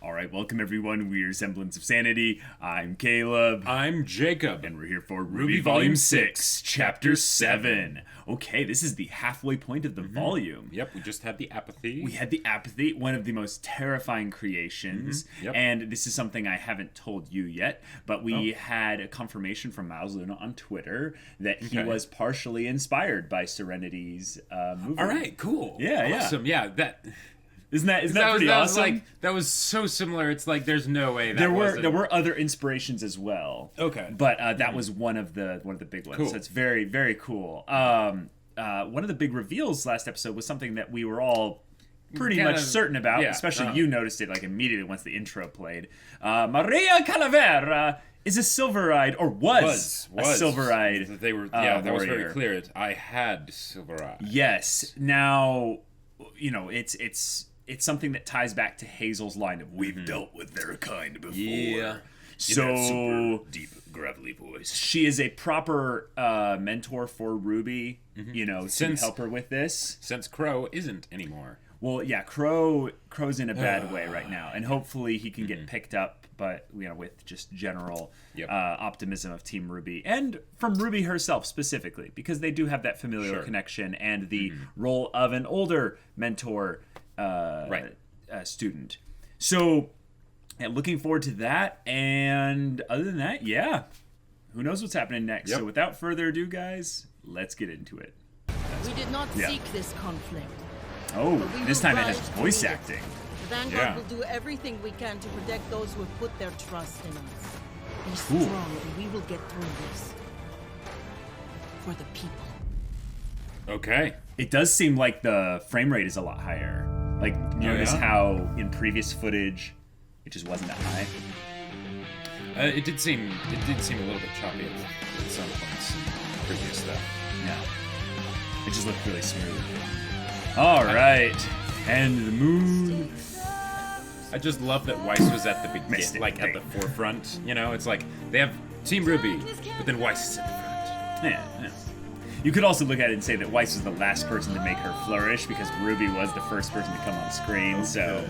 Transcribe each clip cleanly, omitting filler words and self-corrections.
All right, welcome everyone. We're Semblance of Sanity. I'm Caleb. I'm Jacob. And we're here for RWBY Volume 6, Chapter 7. Okay, this is the halfway point of the volume. Yep, we just had the apathy. We had the apathy, one of the most terrifying creations. Yep. And this is something I haven't told you yet, but we had a confirmation from Miles Luna on Twitter that he was partially inspired by Serenity's movie. All right, cool. Yeah, awesome. Yeah, Isn't that pretty awesome? That was so similar. It's like there's no way that there were other inspirations as well. Okay, but that was one of the big ones. Cool. So it's very, very cool. One of the big reveals last episode was something that we were all pretty much certain about. Especially you noticed it like immediately once the intro played. Maria Calavera is a silver-eyed, or was a silver-eyed. They were that was very clear. I had silver eyes. Yes. Now, you know, it's something that ties back to Hazel's line of "We've dealt with their kind before." Yeah. So in that super deep, gravelly voice. She is a proper mentor for RWBY. You know, to help her with this. Since Crow isn't anymore. Well, yeah, Crow's in a bad way right now, and hopefully he can get picked up. But you know, with just general optimism of Team RWBY and from RWBY herself specifically, because they do have that familial connection and the role of an older mentor. Student. So, looking forward to that. And other than that, who knows what's happening next? So, without further ado, guys, let's get into it. We did not seek this conflict. Oh, this time it has voice acting. The Vanguard will do everything we can to protect those who have put their trust in us. Be strong, and we will get through this. For the people. Okay. It does seem like the frame rate is a lot higher. Like, notice how in previous footage, it just wasn't that high. It did seem a little bit choppy at some points. Previous stuff. Yeah. It just looked really smooth. All right, and the moon. I just love that Weiss was at the beginning, like at the forefront. You know, it's like they have Team RWBY, but then Weiss is at the front. Yeah. You could also look at it and say that Weiss was the last person to make her flourish because RWBY was the first person to come on screen. So,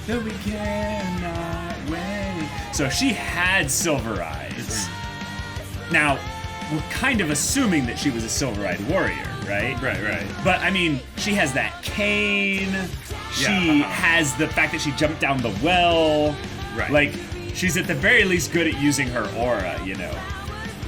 that we cannot wait. So she had silver eyes. Now, we're kind of assuming that she was a silver-eyed warrior, right? Right. But I mean, she has that cane. She has the fact that she jumped down the well. Right. Like, she's at the very least good at using her aura, you know.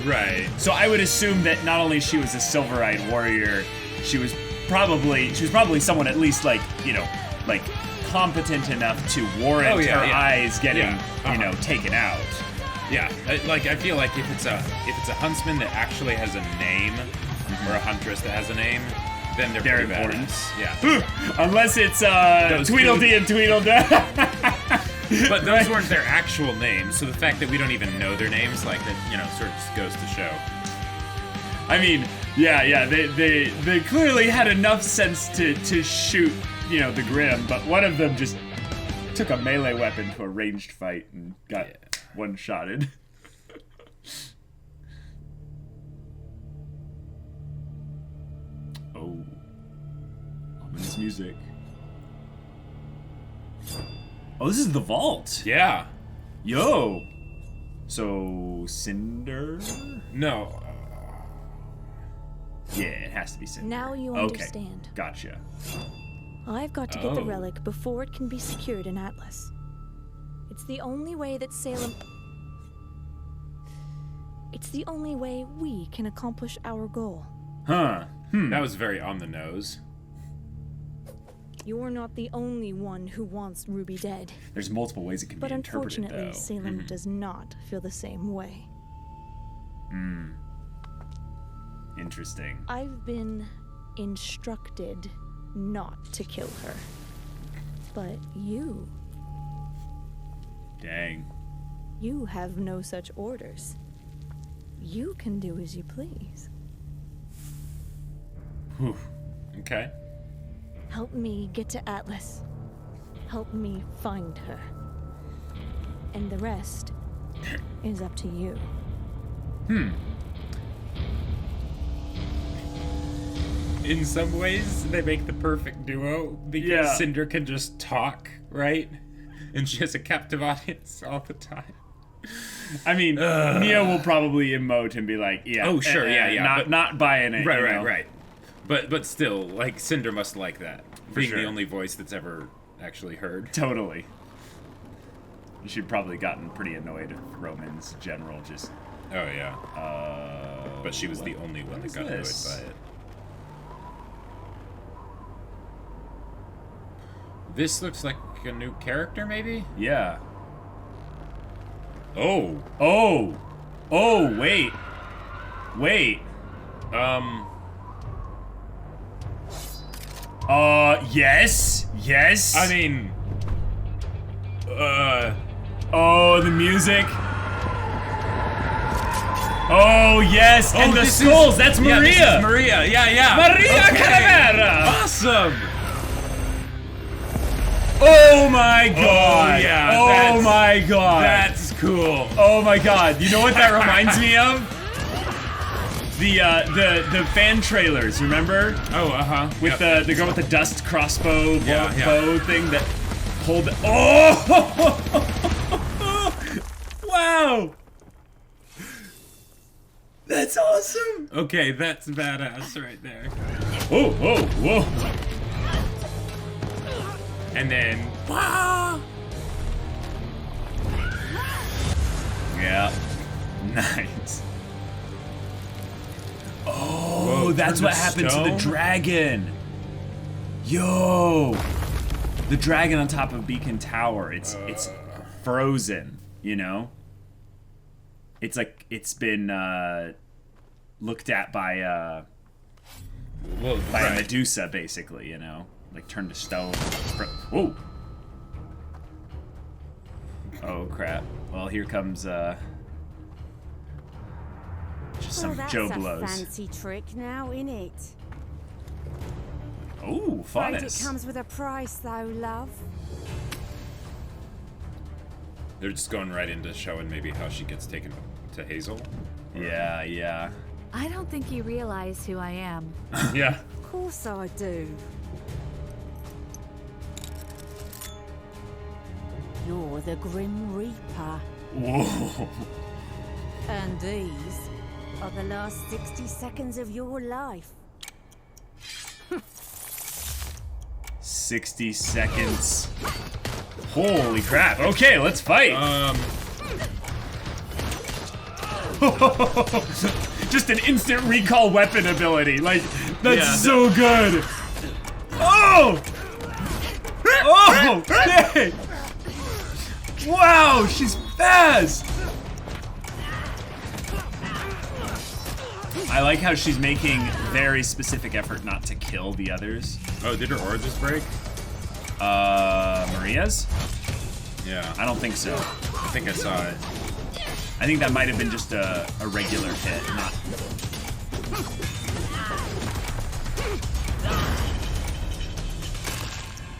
Right. So I would assume that not only she was a silver-eyed warrior, she was probably someone at least like, you know, like competent enough to warrant her eyes getting, you know, taken out. Yeah, like I feel like if it's a huntsman that actually has a name, or a huntress that has a name, then they're pretty important. Badass. Yeah. Unless it's Tweedledee and Tweedledum. But those weren't their actual names, so the fact that we don't even know their names, like that, you know, sort of just goes to show. I mean, they clearly had enough sense to shoot, you know, the Grim, but one of them just took a melee weapon to a ranged fight and got one-shotted. Oh. Ominous music. Oh, this is the vault. Yeah. Yo. So, Cinder? No. Yeah, it has to be Cinder. Now you understand. Okay. Gotcha. I've got to get the relic before it can be secured in Atlas. It's the only way that Salem... It's the only way we can accomplish our goal. Huh. That was very on the nose. You're not the only one who wants RWBY dead. There's multiple ways it can be interpreted, though. But unfortunately, Salem does not feel the same way. Interesting. I've been instructed not to kill her. But you... Dang. You have no such orders. You can do as you please. Whew. Okay. Help me get to Atlas. Help me find her. And the rest is up to you. in some ways, they make the perfect duo because Cinder can just talk, right? And she has a captive audience all the time. I mean, Mia will probably emote and be like, yeah. Oh, sure, yeah. Not buying it. Right. But still, like, Cinder must like that. Being the only voice that's ever actually heard. Totally. She'd probably gotten pretty annoyed if Roman's general just... Oh, yeah. But she was the only one that got annoyed by it. This looks like a new character, maybe? Yeah. Oh, wait. Yes. I mean, oh, the music. Oh, yes, and the skulls, that's Maria. Yeah, this is Maria, yeah. Maria Calavera. Awesome. Oh my god! Oh, yeah, oh my god! That's cool. Oh my god! You know what that reminds me of? The fan trailers, remember? Oh, With the girl with the dust crossbow bow thing that hold. Oh! Wow! That's awesome. Okay, that's badass right there. Whoa! And then, yeah, nice. Oh, whoa, that's what happened to the dragon. Yo, the dragon on top of Beacon Tower. It's frozen. You know. It's like it's been looked at by a Medusa, basically. You know. Like turned to stone. Whoa! Oh crap! Well, here comes just some Joe blows. That's a fancy trick now, innit? Oh, Afraid funness. it comes with a price, though, love. they're just going right into showing maybe how she gets taken to Hazel. Yeah. I don't think you realize who I am. Yeah. Of course I do. You're the Grim Reaper. Whoa. And these are the last 60 seconds of your life. 60 seconds. Holy crap. Okay, let's fight. Just an instant recall weapon ability. Like, that's so good. Oh! Oh! Dang! Wow, she's fast! I like how she's making very specific effort not to kill the others. Oh, did her aura just break? Maria's? Yeah. I don't think so. I think I saw it. I think that might have been just a regular hit, not...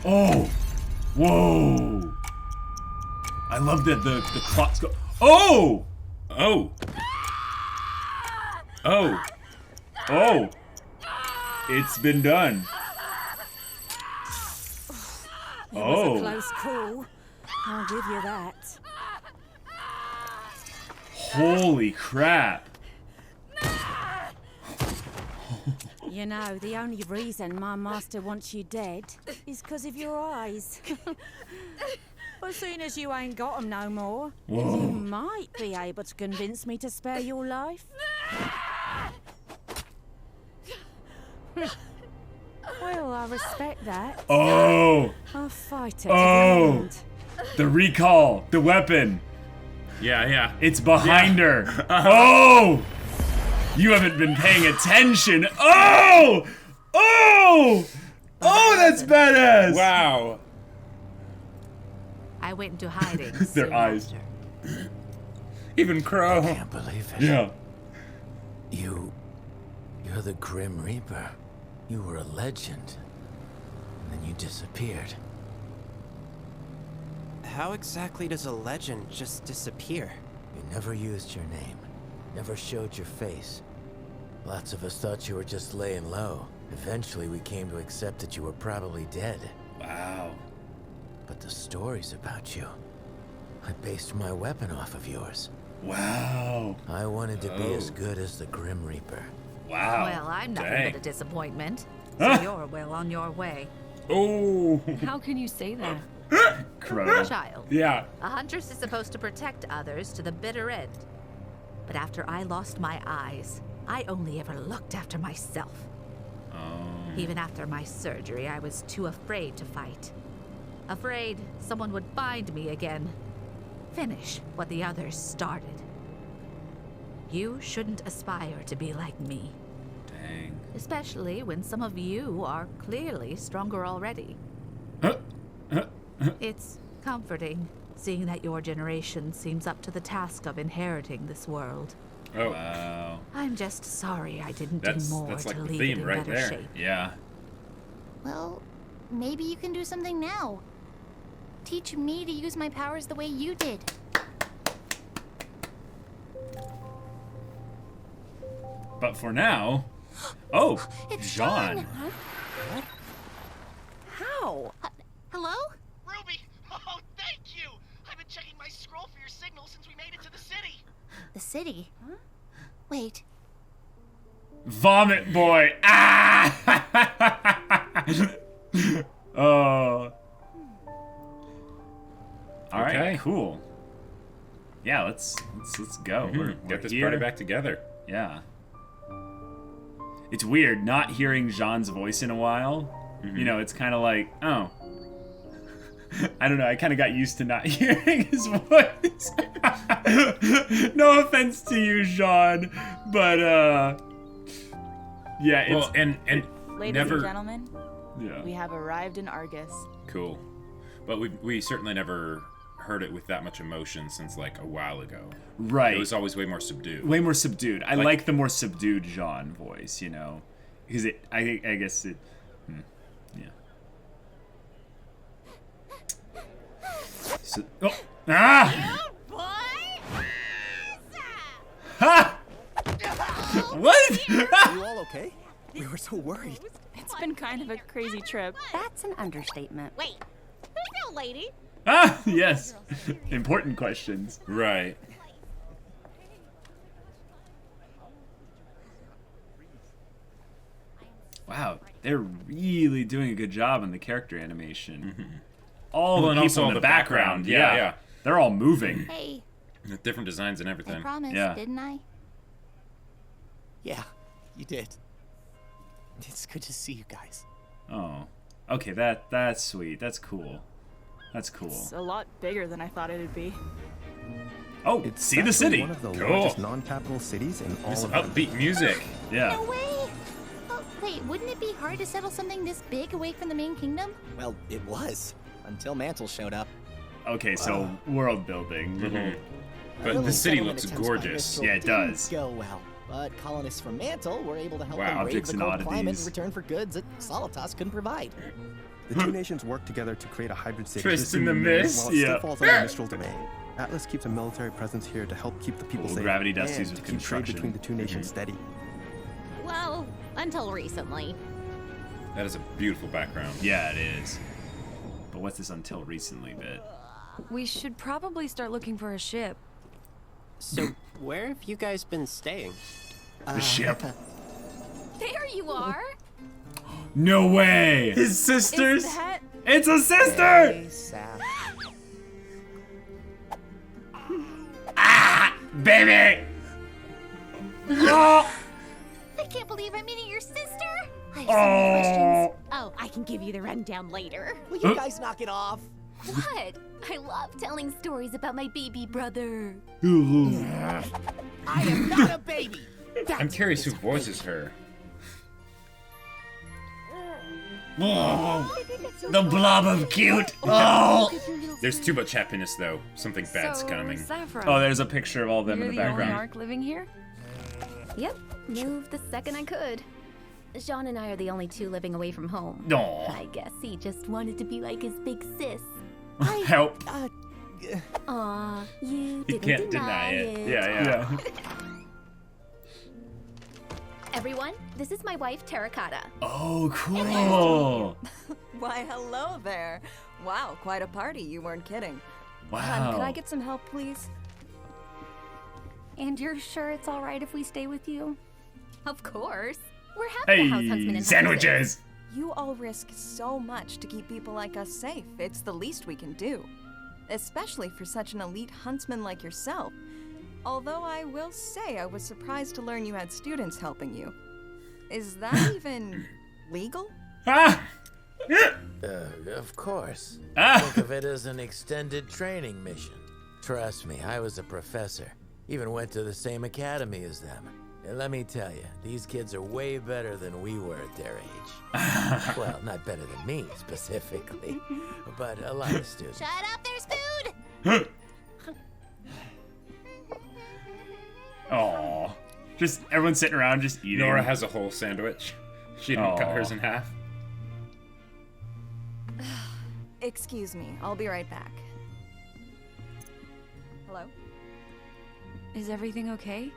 Oh! Whoa! I love that the clocks go... Oh! Oh! Oh! Oh! It's been done. It was a close call. I'll give you that. Holy crap. You know, the only reason my master wants you dead is because of your eyes. As soon as you ain't got them no more, you might be able to convince me to spare your life. Well, I respect that. Oh! I'll fight it to the end. The recall, the weapon. Yeah. It's behind her. Oh! You haven't been paying attention. Oh! Oh! Oh, that's badass! Wow. I went into hiding. Their soon eyes. after. Even Crow. Can't believe it. Yeah. You're the Grim Reaper. You were a legend. And then you disappeared. How exactly does a legend just disappear? You never used your name. Never showed your face. Lots of us thought you were just laying low. Eventually, we came to accept that you were probably dead. Wow. But the stories about you, I based my weapon off of yours. Wow. I wanted to be as good as the Grim Reaper. Wow. Well, I'm nothing Dang. but a disappointment. So you're well on your way. Oh. How can you say that? Crow. Child. Yeah. A huntress is supposed to protect others to the bitter end. But after I lost my eyes, I only ever looked after myself. Even after my surgery, I was too afraid to fight. Afraid someone would find me again. Finish what the others started. You shouldn't aspire to be like me. Dang. Especially when some of you are clearly stronger already. It's comforting seeing that your generation seems up to the task of inheriting this world. Oh. Wow. I'm just sorry I didn't That's do more like to the leave theme it in right better there. shape. Yeah. Well, maybe you can do something now. Teach me to use my powers the way you did. But for now, oh, It's Jaune. Jaune. How? Hello? Ruby! Oh, thank you! I've been checking my scroll for your signal since we made it to the city. The city? Huh? Wait. Vomit boy. Ah! Oh. All right, Okay. cool. Yeah, let's go. We're Get this here. party back together. Yeah. It's weird not hearing Jaune's voice in a while. You know, it's kind of like, oh. I don't know, I kind of got used to not hearing his voice. No offense to you, Jaune, but yeah, it's Well, and Ladies never. and gentlemen, yeah. we have arrived in Argus. Cool. But we certainly never heard it with that much emotion since like a while ago. Right. It was always way more subdued. Way more subdued. I like the more subdued Jaune voice, you know, because I guess it. Yeah. So, oh. Ah! Ha! What? Are you all okay? We were so worried. It's been kind of a crazy trip. That's an understatement. Wait. Who's that lady? Ah, yes. Important questions. Right. Wow, they're really doing a good job on the character animation. All the and people also in all the the background, background. yeah. Yeah. They're all moving. Hey, With different designs and I everything. promised, Yeah. didn't I? Yeah, you did. It's good to see you guys. Oh, okay, that's sweet. That's cool. That's cool. It's a lot bigger than I thought it'd be. Oh, It's see the actually city. one of the Cool. largest non-capital cities in all This of upbeat music. Yeah. No way! Oh, wait, wouldn't it be hard to settle something this big away from the main kingdom? Well, it was. Until Mantle showed up. Okay, so world building. Little. But the city looks gorgeous. Yeah, it does. Go well, but colonists from Mantle were able to help Wow. them raid Objects the and cold climate in oddities. return for goods that Solitas couldn't provide. The two nations work together to create a hybrid city. Tryst in the Mist, While it yeah. still falls under Mistral domain. Atlas keeps a military presence here to help keep the people Little safe gravity dust and used to with keep trade construction. between the two nations steady. Well, until recently. That is a beautiful background. Yeah, it is. But what's this until recently bit? We should probably start looking for a ship. So, where have you guys been staying? The ship. There you are! No way! His sisters? Is that... It's a sister! Very sad. Ah! Baby! Oh! I can't believe I'm meeting your sister! I have so many questions. Oh, I can give you the rundown later. Will you guys knock it off? What? I love telling stories about my baby brother. I am not a baby! I'm curious who voices her. Oh, the blob of cute. Oh. There's too much happiness though. Something bad's So, coming. Saffron, Oh, there's a picture of all of them you're in the the only background. Ark living here? Yep, moved the second I could. Jaune and I are the only two living away from home. No. I guess he just wanted to be like his big sis. Help. Aw, you He didn't can't deny deny it. it. Yeah. Everyone, this is my wife, Terracotta. Oh, cool. Why, hello there. Wow, quite a party. You weren't kidding. Wow. Could I get some help, please? And you're sure it's all right if we stay with you? Of course. We're happy to house huntsmen and sandwiches. huntresses. You all risk so much to keep people like us safe. It's the least we can do. Especially for such an elite huntsman like yourself. Although I will say I was surprised to learn you had students helping you. Is that even legal? Of course. Think of it as an extended training mission. Trust me, I was a professor. Even went to the same academy as them. And let me tell you, these kids are way better than we were at their age. Well, not better than me, specifically. But a lot of students. Shut up, there's food! Aw. Just everyone sitting around just eating. Nora has a whole sandwich. She didn't cut hers in half. Excuse me, I'll be right back. Hello? Is everything okay?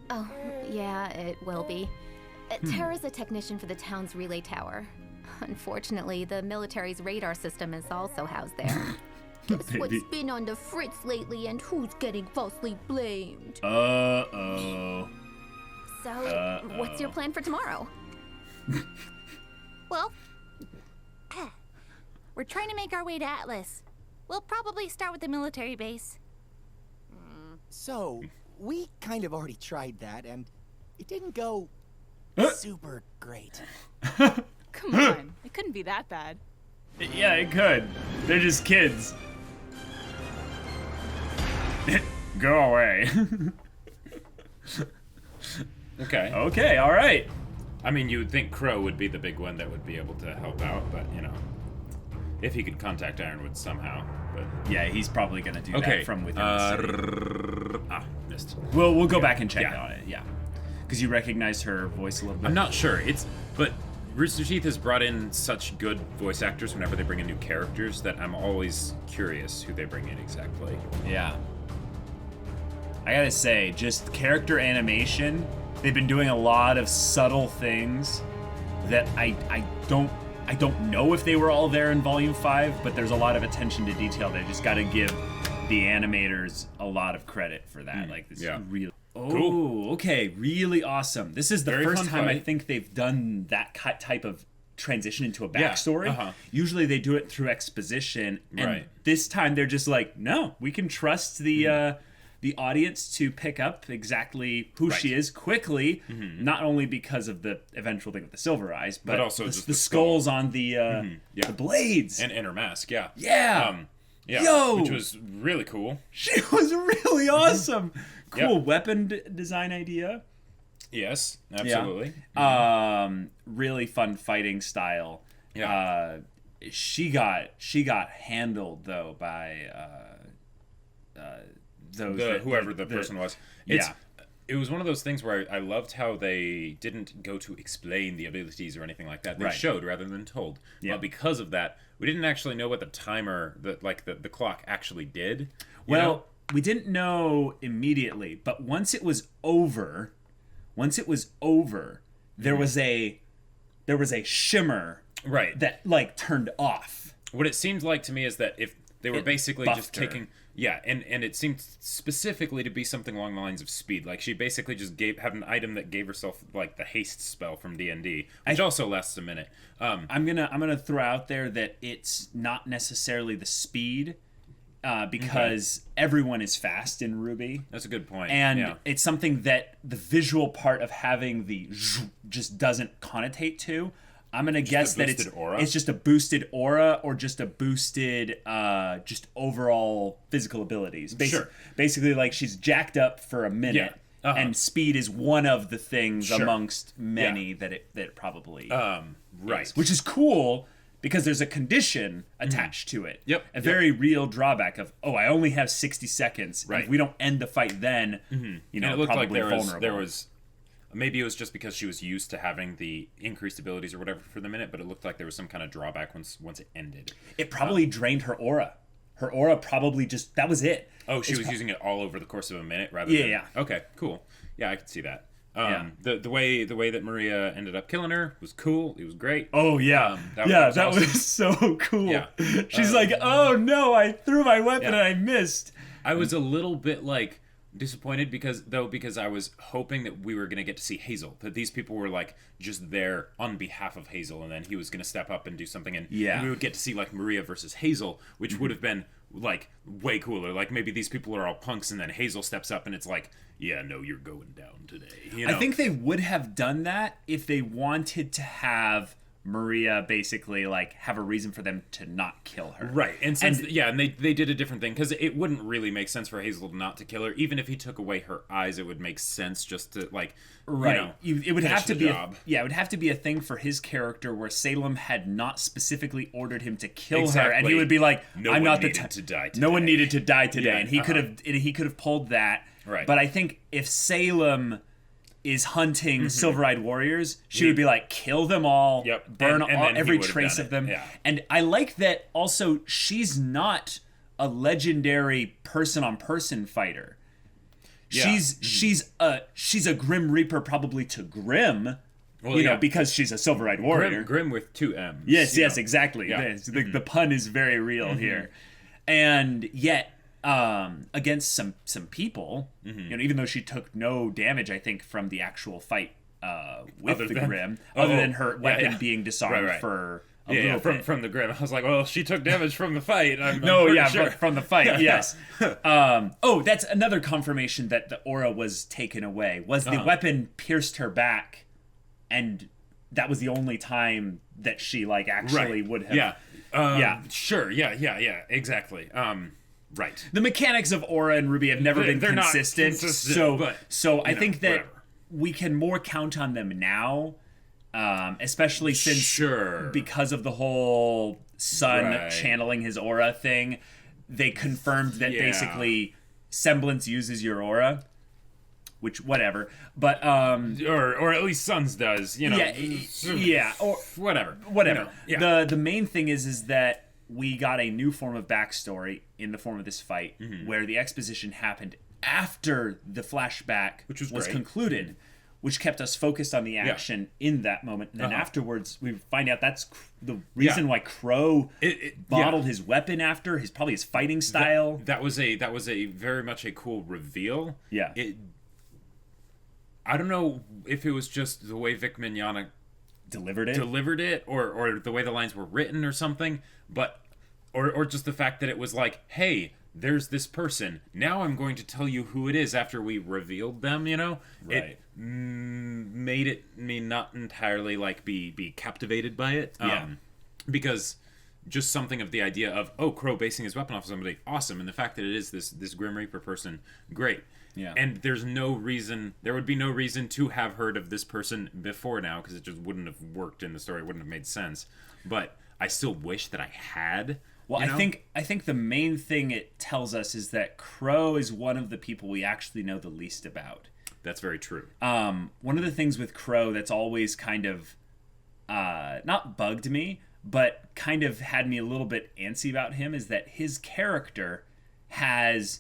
Oh, yeah, it will be. Tara's a technician for the town's relay tower. Unfortunately, the military's radar system is also housed there. Guess what's been on the fritz lately and who's getting falsely blamed? Uh-oh. So, what's your plan for tomorrow? Well, we're trying to make our way to Atlas. We'll probably start with the military base. So, we kind of already tried that, and it didn't go super great. Come on, it couldn't be that bad. Yeah, it could. They're just kids. Go away. Okay. Okay, all right. I mean, you would think Crow would be the big one that would be able to help out, but, you know, if he could contact Ironwood somehow. But yeah, he's probably going to do that from within the city. Missed. We'll go back and check on it, yeah. Because you recognize her voice a little bit. I'm not sure. But Rooster Teeth has brought in such good voice actors whenever they bring in new characters that I'm always curious who they bring in exactly. Yeah. I gotta say, just character animation, they've been doing a lot of subtle things that I don't know if they were all there in Volume 5, but there's a lot of attention to detail. They just gotta give the animators a lot of credit for that. Like, this is really... Oh, cool. Okay, really awesome. This is the first time I think they've done that type of transition into a backstory. Yeah, Usually they do it through exposition, and this time they're just like, no, we can trust the audience to pick up exactly who she is quickly, not only because of the eventual thing with the silver eyes, but also just the skulls on the blades and her mask. Yeah. Yo! Which was really cool. She was really awesome. Cool weapon design idea. Yes, absolutely. Yeah. Really fun fighting style. Yeah. She got handled though by whoever the person was. It was one of those things where I loved how they didn't go to explain the abilities or anything like that. They showed rather than told. Yeah. But because of that, we didn't actually know what the timer, the clock actually did. Well, we didn't know immediately, but once it was over, there was a shimmer that turned off. What it seemed like to me is that if they were basically just taking... Yeah, and it seemed specifically to be something along the lines of speed. Like, she basically just had an item that gave herself, like, the haste spell from D&D, which also lasts a minute. I'm gonna throw out there that it's not necessarily the speed, because everyone is fast in RWBY. That's a good point. And it's something that the visual part of having the just doesn't connotate to. I'm gonna guess that it's just a boosted aura or just a boosted just overall physical abilities. Basically, like, she's jacked up for a minute, and speed is one of the things amongst many that it probably is, which is cool because there's a condition attached to it. A very real drawback of I only have 60 seconds. And if we don't end the fight then, and it looked like there was. Maybe it was just because she was used to having the increased abilities or whatever for the minute, but it looked like there was some kind of drawback once it ended. It probably drained her aura. Her aura probably that was it. Oh, she was using it all over the course of a minute rather than... Yeah. Okay, cool. Yeah, I could see that. The way that Maria ended up killing her was cool. It was great. Oh yeah, that awesome. was so cool. Yeah. She's like, oh no, I threw my weapon and I missed. I was a little bit like disappointed because I was hoping that we were going to get to see Hazel, that these people were like just there on behalf of Hazel, and then he was going to step up and do something, and we would get to see like Maria versus Hazel, which would have been like way cooler. Like maybe these people are all punks, and then Hazel steps up and it's like, yeah, no, you're going down today. You know? I think they would have done that if they wanted to have Maria basically like have a reason for them to not kill her, right? And they did a different thing, because it wouldn't really make sense for Hazel not to kill her. Even if he took away her eyes, it would make sense just to like, right? It would have to be it would have to be a thing for his character where Salem had not specifically ordered him to kill her, and he would be like, I'm not the to die today. No one needed to die today, and he could have pulled that, right? But I think if Salem is hunting silver-eyed warriors, she would be like, kill them all, burn every trace of them. Yeah. And I like that also she's not a legendary person-on-person fighter. Yeah. She's a Grim Reaper probably to Grim, because she's a silver-eyed warrior. Grim with 2 M's. Yes, exactly. Yeah. The pun is very real here. And yet, against some people, even though she took no damage, I think, from the actual fight with Grim, other than her weapon being disarmed for a little bit. From the Grim. I was like, well, she took damage from the fight. From the fight, yes. That's another confirmation that the aura was taken away. Was the weapon pierced her back, and that was the only time that she like actually would have. Sure. Yeah. Exactly. Right. The mechanics of Aura and Ruby have never been consistent. So I think that we can more count on them now, especially since because of the whole Sun channeling his aura thing, they confirmed that basically Semblance uses your aura. Which, whatever, but or at least Sun's does, or whatever. The main thing is that we got a new form of backstory in the form of this fight, where the exposition happened after the flashback was concluded, which kept us focused on the action in that moment. And then afterwards, we find out that's the reason why Crow bottled his weapon after probably his fighting style. That was a very much a cool reveal. Yeah. I don't know if it was just the way Vic Mignogna delivered it or the way the lines were written or something, but or just the fact that it was like, hey, there's this person, now I'm going to tell you who it is after we revealed them, it made me not entirely like be captivated by it, because just something of the idea of Crow basing his weapon off of somebody, awesome, and the fact that it is this Grim Reaper person, great. Yeah. And there would be no reason to have heard of this person before now, because it just wouldn't have worked in the story, it wouldn't have made sense. But I still wish that I had. Well, I think the main thing it tells us is that Crow is one of the people we actually know the least about. That's very true. One of the things with Crow that's always kind of not bugged me, but kind of had me a little bit antsy about him is that his character has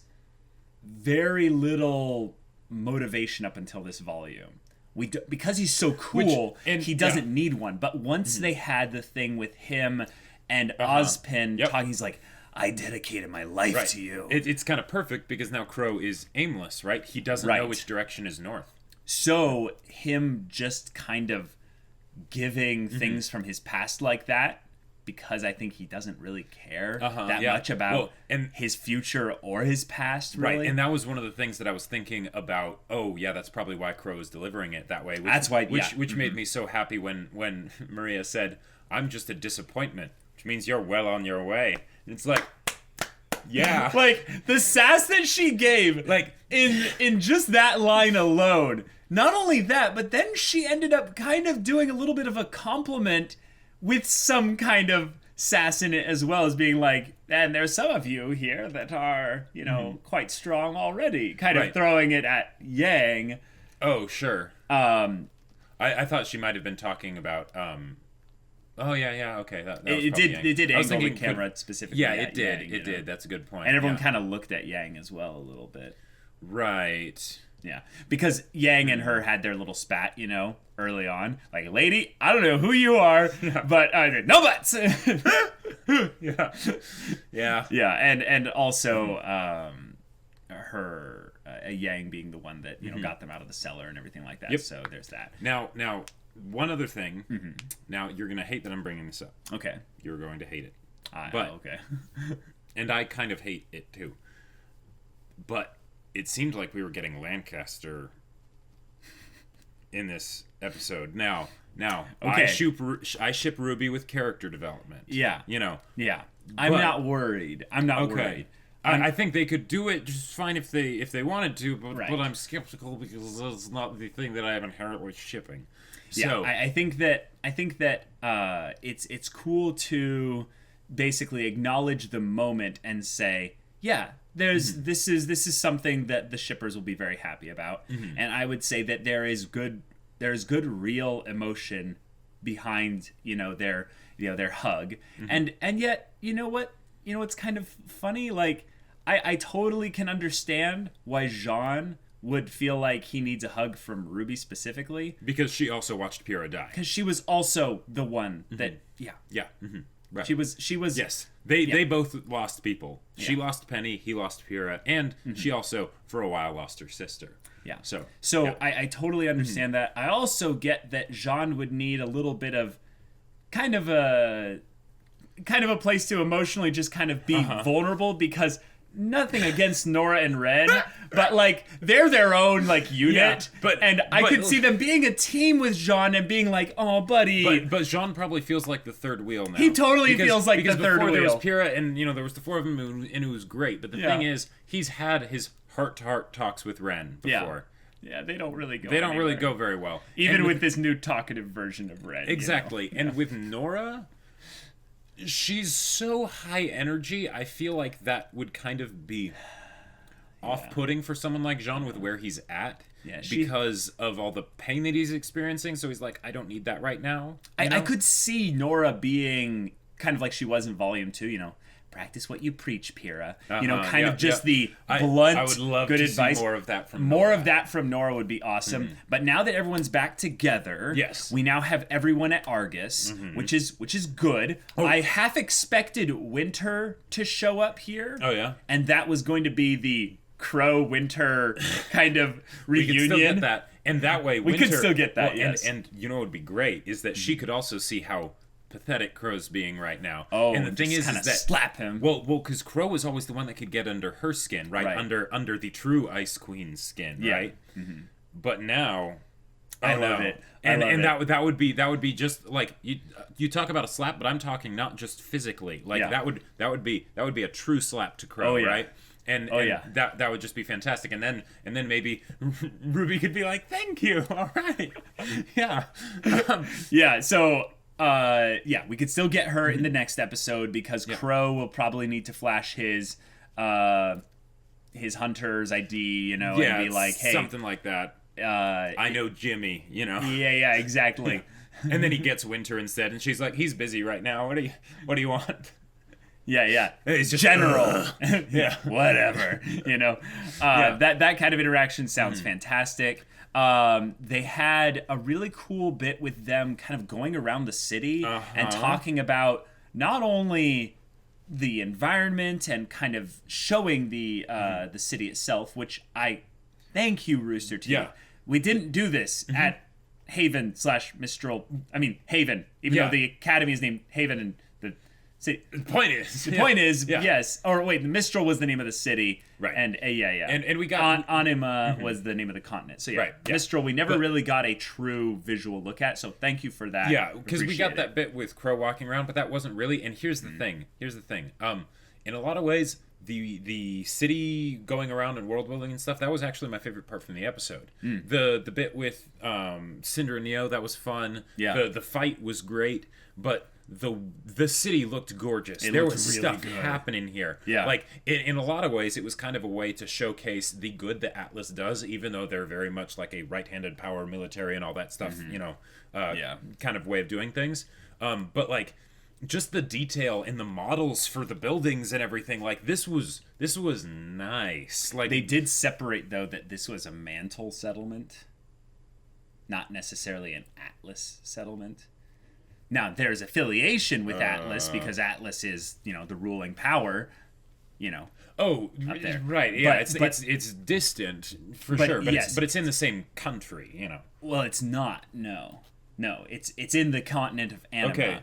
very little motivation up until this volume. Because he's so cool, he doesn't need one. But once they had the thing with him and Ozpin talking, he's like, I dedicated my life to you. It's kind of perfect because now Crow is aimless, right? He doesn't know which direction is north. So him just kind of giving things from his past like that, because I think he doesn't really care that much about his future or his past, really. Right, and that was one of the things that I was thinking about. Oh, yeah, that's probably why Crow is delivering it that way. Which made me so happy when Maria said, I'm just a disappointment, which means you're well on your way. And it's like, yeah. Like, the sass that she gave, like, in just that line alone. Not only that, but then she ended up kind of doing a little bit of a compliment with some kind of sass in it as well, as being like, and there's some of you here that are, quite strong already. Kind of throwing it at Yang. Oh, sure. I thought she might have been talking about, okay. That it did angle the camera specifically. Yeah, it did. Yang, it did. That's a good point. And everyone kind of looked at Yang as well a little bit. Right. Yeah, because Yang and her had their little spat, you know, early on. Like, lady, I don't know who you are, but no buts. Yeah. Yeah. Yeah, and also her Yang being the one that, you know, got them out of the cellar and everything like that. Yep. So there's that. Now, one other thing. Now, you're going to hate that I'm bringing this up. Okay. You're going to hate it. Okay. And I kind of hate it, too. But it seemed like we were getting Lancaster in this episode. Now, okay. I ship Ruby with character development. Yeah. You know. Yeah. I'm not worried. Worried. I think they could do it just fine if they wanted to, but I'm skeptical because it's not the thing that I have inherently shipping. Yeah, So I think that it's cool to basically acknowledge the moment and say, yeah, this is something that the shippers will be very happy about, and I would say that there's good real emotion behind their hug, and yet what's kind of funny, like I totally can understand why Jaune would feel like he needs a hug from Ruby specifically, because she also watched Pyrrha die, because she was also the one that right. She was yes. They both lost people. She lost Penny, he lost Pyrrha, and she also for a while lost her sister. Yeah. So I totally understand that. I also get that Jaune would need a little bit of kind of a place to emotionally just kind of be vulnerable, because nothing against Nora and Red, but like they're their own like unit. Yeah, and I could see them being a team with Jaune and being like, "Oh, buddy." But Jaune probably feels like the third wheel now. He totally feels like the third wheel. Because before there was Pyrrha, and there was the four of them, and it was great. But the thing is, he's had his heart-to-heart talks with Ren before. Yeah, they don't really go. They don't really go very well, even with this new talkative version of Ren. Exactly, and with Nora, she's so high energy. I feel like that would kind of be off-putting for someone like Jaune with where he's at. Yeah, because of all the pain that he's experiencing. So he's like, I don't need that right now. I could see Nora being kind of like she was in Volume 2, practice what you preach, Pyrrha. The blunt, I would love good to advice. See more of that from More Nora. of that from Nora would be awesome. But now that everyone's back together, we now have everyone at Argus, which is good. Oh. I half expected Winter to show up here. Oh yeah, and that was going to be the Crow Winter kind of reunion. We could still get that, and that way we could still get that. Yes, and what would be great is that she could also see how pathetic Crow's being right now. Oh, and the thing is that slap him. Well, because Crow was always the one that could get under her skin, right? Under the true Ice Queen's skin, right? But now, I love it. And that would be just like you talk about a slap, but I'm talking not just physically. Like that would be a true slap to Crow, right? And that would just be fantastic. And then maybe Ruby could be like, "Thank you, all right, yeah." So. We could still get her in the next episode, because Crow will probably need to flash his hunter's ID, and be like, hey, something like that. I know Jimmy, Yeah, exactly. And then he gets Winter instead, and she's like, he's busy right now. What do you want? Yeah. It's just general. Whatever. That kind of interaction sounds fantastic. They had a really cool bit with them kind of going around the city and talking about not only the environment and kind of showing the city itself, which I thank you, Rooster Teeth. Yeah. We didn't do this at Haven/Mistral. I mean, Haven, even though the academy is named Haven and the city. The point is, yes. Or wait, the Mistral was the name of the city. Right. And And we got Anima was the name of the continent. So Mistral we never really got a true visual look at. So thank you for that. Yeah, because we got that bit with Crow walking around, but that wasn't really. And here's the thing. In a lot of ways, the city going around and world building and stuff, that was actually my favorite part from the episode. The bit with Cinder and Neo, that was fun. Yeah. The fight was great, but the city looked gorgeous. There was really stuff happening here. Yeah. Like in a lot of ways, it was kind of a way to showcase the good that Atlas does, even though they're very much like a right-handed power military and all that stuff. Kind of way of doing things. But like, just the detail in the models for the buildings and everything, like this was nice. Like they did separate though that this was a Mantle settlement, not necessarily an Atlas settlement. Now there's affiliation with Atlas because Atlas is, you know, the ruling power, you know. Oh, up there. Right. Yeah, it's distant for sure, but yes, it's in the same country, you know. Well, it's not. No, it's in the continent of Anima. Okay.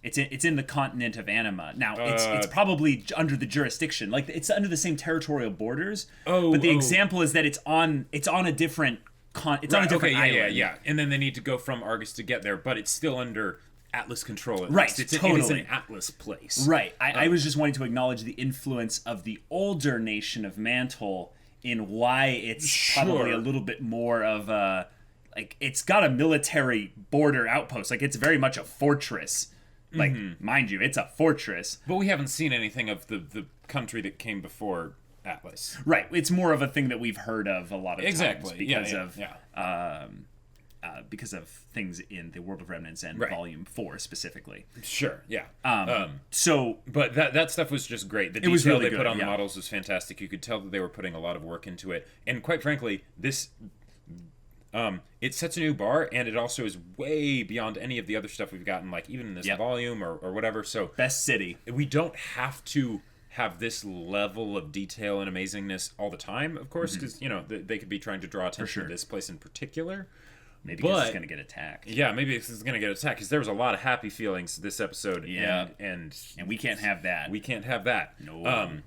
It's in the continent of Anima. Now, it's probably under the jurisdiction, like it's under the same territorial borders. But the example is that it's on a different on a different island. Yeah. And then they need to go from Argus to get there, but it's still under Atlas control. Right, it's an Atlas place. Right. I was just wanting to acknowledge the influence of the older nation of Mantle in why it's probably a little bit more of a, like, it's got a military border outpost. Like, it's very much a fortress. Like, mind you, it's a fortress. But we haven't seen anything of the country that came before Atlas. Right. It's more of a thing that we've heard of a lot of times because of things in the World of Remnants and Volume 4 specifically. Sure, yeah. But that stuff was just great. The detail was really they put on the models was fantastic. You could tell that they were putting a lot of work into it. And quite frankly, this... it sets a new bar, and it also is way beyond any of the other stuff we've gotten, like even in this volume or whatever. So best city. We don't have to have this level of detail and amazingness all the time, of course, because you know they could be trying to draw attention to this place in particular. Maybe because it's going to get attacked. Yeah, maybe it's going to get attacked because there was a lot of happy feelings this episode. Yeah, and we can't have that. We can't have that. No.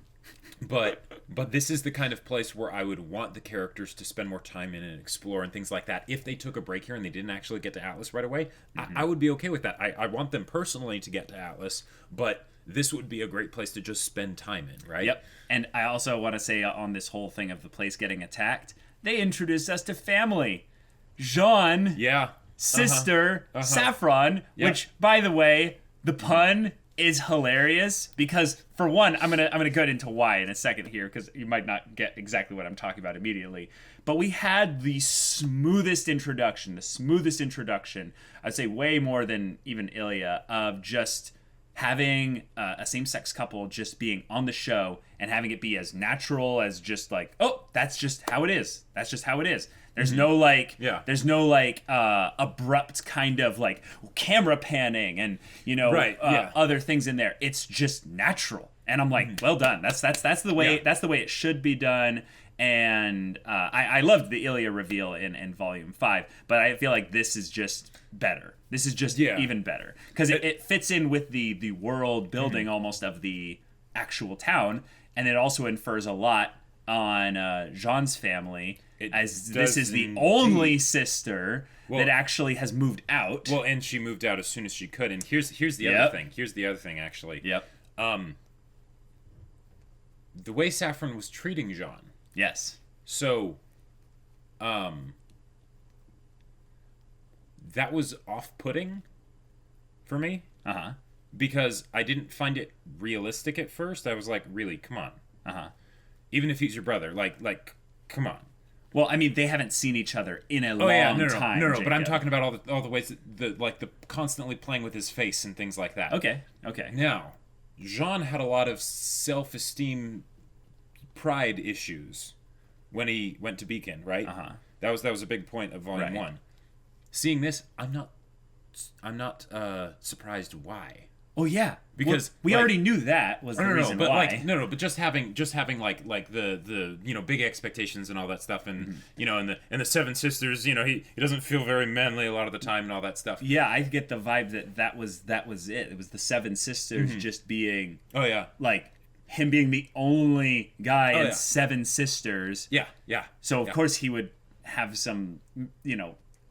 But this is the kind of place where I would want the characters to spend more time in and explore and things like that. If they took a break here and they didn't actually get to Atlas right away, I would be okay with that. I want them personally to get to Atlas, but this would be a great place to just spend time in, right? Yep. And I also want to say on this whole thing of the place getting attacked, they introduced us to family. Jaune, sister, Saffron, which, by the way, the pun is hilarious because, for one, I'm gonna get into why in a second here because you might not get exactly what I'm talking about immediately. But we had the smoothest introduction, I'd say way more than even Ilya, of just having a same-sex couple just being on the show and having it be as natural as just like, oh, that's just how it is. That's just how it is. There's no abrupt kind of like camera panning and other things in there. It's just natural, and I'm like, well done. That's the way it should be done. And I loved the Ilya reveal in Volume 5, but I feel like this is just better. This is just even better because it fits in with the world building almost of the actual town, and it also infers a lot on Jaune's family. This is the only sister that actually has moved out. Well, and she moved out as soon as she could. And here's the other thing. Here's the other thing, actually. Yep. The way Saffron was treating Jaune. Yes. So, that was off-putting for me. Because I didn't find it realistic at first. I was like, really, come on. Even if he's your brother, like, come on. Well, I mean, they haven't seen each other in a long time. No, but I'm talking about all the ways that the constantly playing with his face and things like that. Okay. Now, Jaune had a lot of self-esteem, pride issues when he went to Beacon, right? That was a big point of Volume 1. Seeing this, I'm not surprised why. Oh yeah, because we already knew that was the reason why. But just having like the big expectations and all that stuff, and and the Seven Sisters, he doesn't feel very manly a lot of the time and all that stuff. Yeah, I get the vibe that was it. It was the Seven Sisters just being like him being the only guy and Seven Sisters. Yeah. So of course he would have some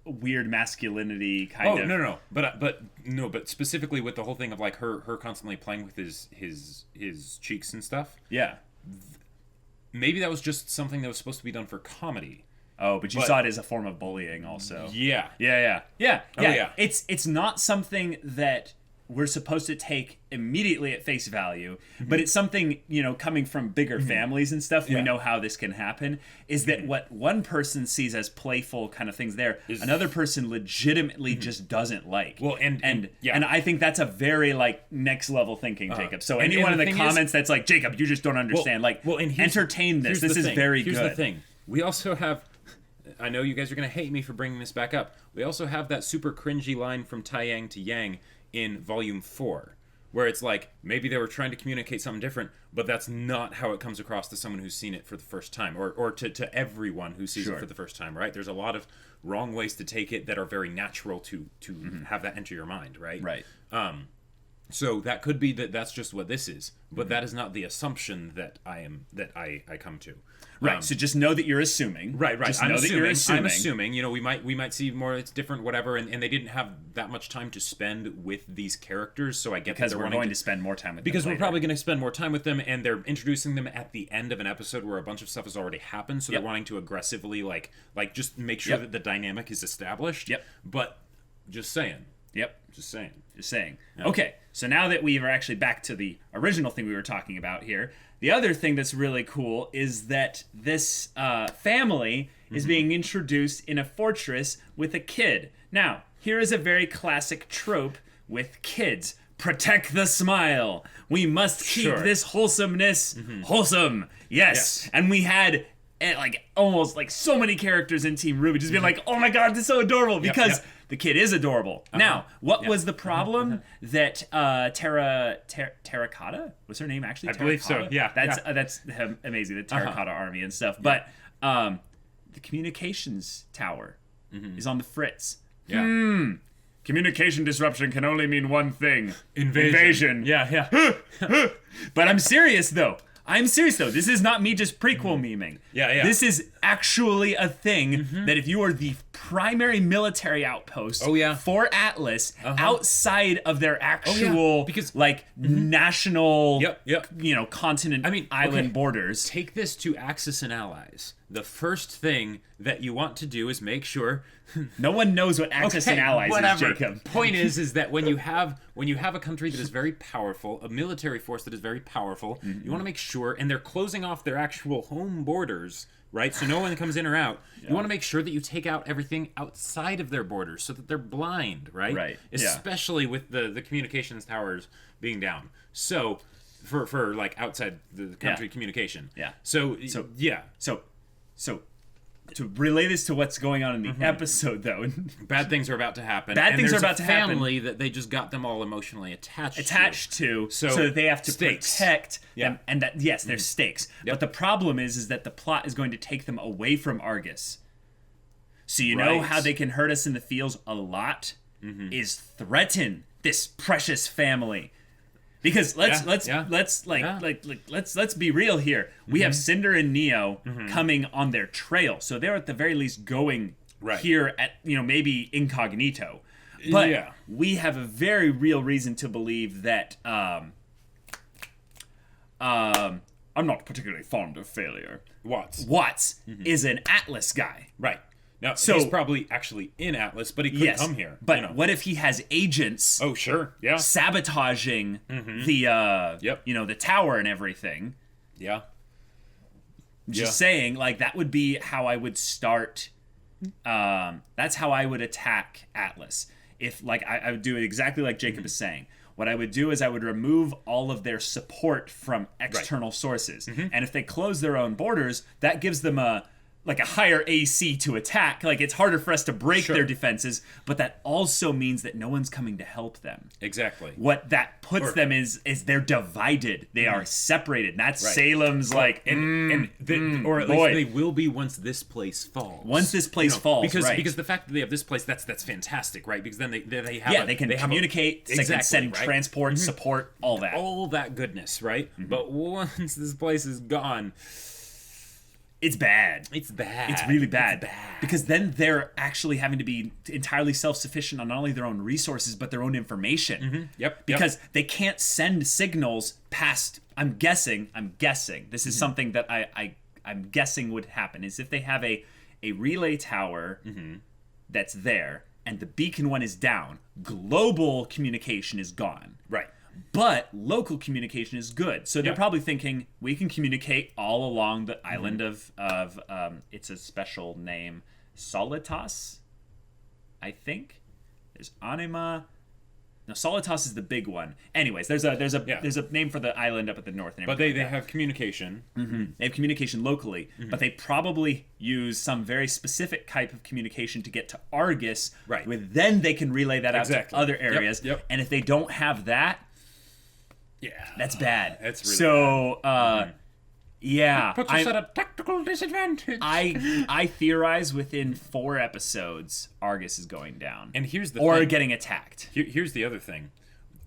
weird masculinity kind of. But specifically with the whole thing of like her constantly playing with his cheeks and stuff. Yeah. Maybe that was just something that was supposed to be done for comedy. Oh, but you saw it as a form of bullying also. Yeah. Yeah. It's not something that we're supposed to take immediately at face value, but it's something, coming from bigger families and stuff, we know how this can happen, is that what one person sees as playful kind of things there, another person legitimately just doesn't like. Well, and I think that's a very, next level thinking, Jacob. So anyone in the comments that's like, Jacob, you just don't understand, entertain this. This is very good. Here's the thing. We also have... I know you guys are going to hate me for bringing this back up. We also have that super cringy line from Taiyang to Yang in Volume 4, where it's like, maybe they were trying to communicate something different, but that's not how it comes across to someone who's seen it for the first time, or to everyone who sees it for the first time, right? There's a lot of wrong ways to take it that are very natural to have that enter your mind, right? Right. So that could be that's just what this is, but that is not the assumption that I come to. Right. So just know that you're assuming. Right. Just I'm know that you're assuming. I'm assuming. We might see more. It's different, whatever. And they didn't have that much time to spend with these characters, so I get because that they're we're going to spend more time with them. Because we're probably going to spend more time with them, and they're introducing them at the end of an episode where a bunch of stuff has already happened. So they're wanting to aggressively just make sure that the dynamic is established. Yep. But just saying. Yep. Just saying. Yeah. Okay, so now that we are actually back to the original thing we were talking about here, the other thing that's really cool is that this family is being introduced in a fortress with a kid. Now, here is a very classic trope with kids. Protect the smile. We must keep this wholesomeness wholesome. Yes. And we had almost so many characters in Team RWBY just being like, oh my god, this is so adorable, because the kid is adorable. Now, what was the problem that Terracotta? Was her name actually Terracotta? I believe so, yeah. That's amazing, the Terracotta Army and stuff. But the communications tower is on the fritz. Yeah. Communication disruption can only mean one thing. Invasion. Yeah. But I'm serious, though. This is not me just prequel memeing. Yeah. This is actually a thing that if you are the primary military outpost for Atlas outside of their actual because national continent island borders. Take this to Axis and allies. The first thing that you want to do is make sure no one knows what Axis and allies is, Jacob. Point is that when you have a country that is very powerful, a military force that is very powerful, you want to make sure, and they're closing off their actual home borders, right? So no one comes in or out. You want to make sure that you take out everything outside of their borders so that they're blind, right? Right. Especially with the communications towers being down. So for outside the country communication. Yeah. So to relay this to what's going on in the episode, though, bad things are about to happen. Things are about to happen. Family that they just got them all emotionally attached to, so that they have to protect them, and that there's stakes. Yep. But the problem is that the plot is going to take them away from Argus. So you know how they can hurt us in the fields a lot is threaten this precious family. Because let's be real here. We have Cinder and Neo coming on their trail, so they're at the very least going here at maybe incognito. But we have a very real reason to believe that I'm not particularly fond of failure. Watts is an Atlas guy, right? Now, so he's probably actually in Atlas, but he could come here. But what if he has agents? Oh, sure, yeah, sabotaging the tower and everything. Yeah. Just saying, that would be how I would start. That's how I would attack Atlas. If I would do it exactly like Jacob is saying. What I would do is I would remove all of their support from external sources, and if they close their own borders, that gives them a higher AC to attack. It's harder for us to break their defenses, but that also means that no one's coming to help them. Exactly. What that puts them is they're divided. They are separated. And that's Salem's or at least they will be once this place falls. Once this place falls, because the fact that they have this place, that's fantastic, right? Because then they have they can communicate, they can send transport, support, all that goodness, right? But once this place is gone, it's bad. It's really bad. Because then they're actually having to be entirely self-sufficient on not only their own resources, but their own information. Because they can't send signals past, I'm guessing, this is something that I'm guessing would happen, is if they have a relay tower that's there, and the beacon one is down, global communication is gone. Right. But local communication is good. So they're probably thinking, we can communicate all along the island of it's a special name, Solitas, I think. There's Anima. No, Solitas is the big one. Anyways, there's a name for the island up at the north. And but they have communication. They have communication locally, but they probably use some very specific type of communication to get to Argus. Right. Then they can relay that out to other areas. Yep. And if they don't have that, that's bad. That's really bad. Yeah. Puts us at a tactical disadvantage. I theorize within 4 episodes, Argus is going down. And here's the thing. getting attacked. Here's the other thing.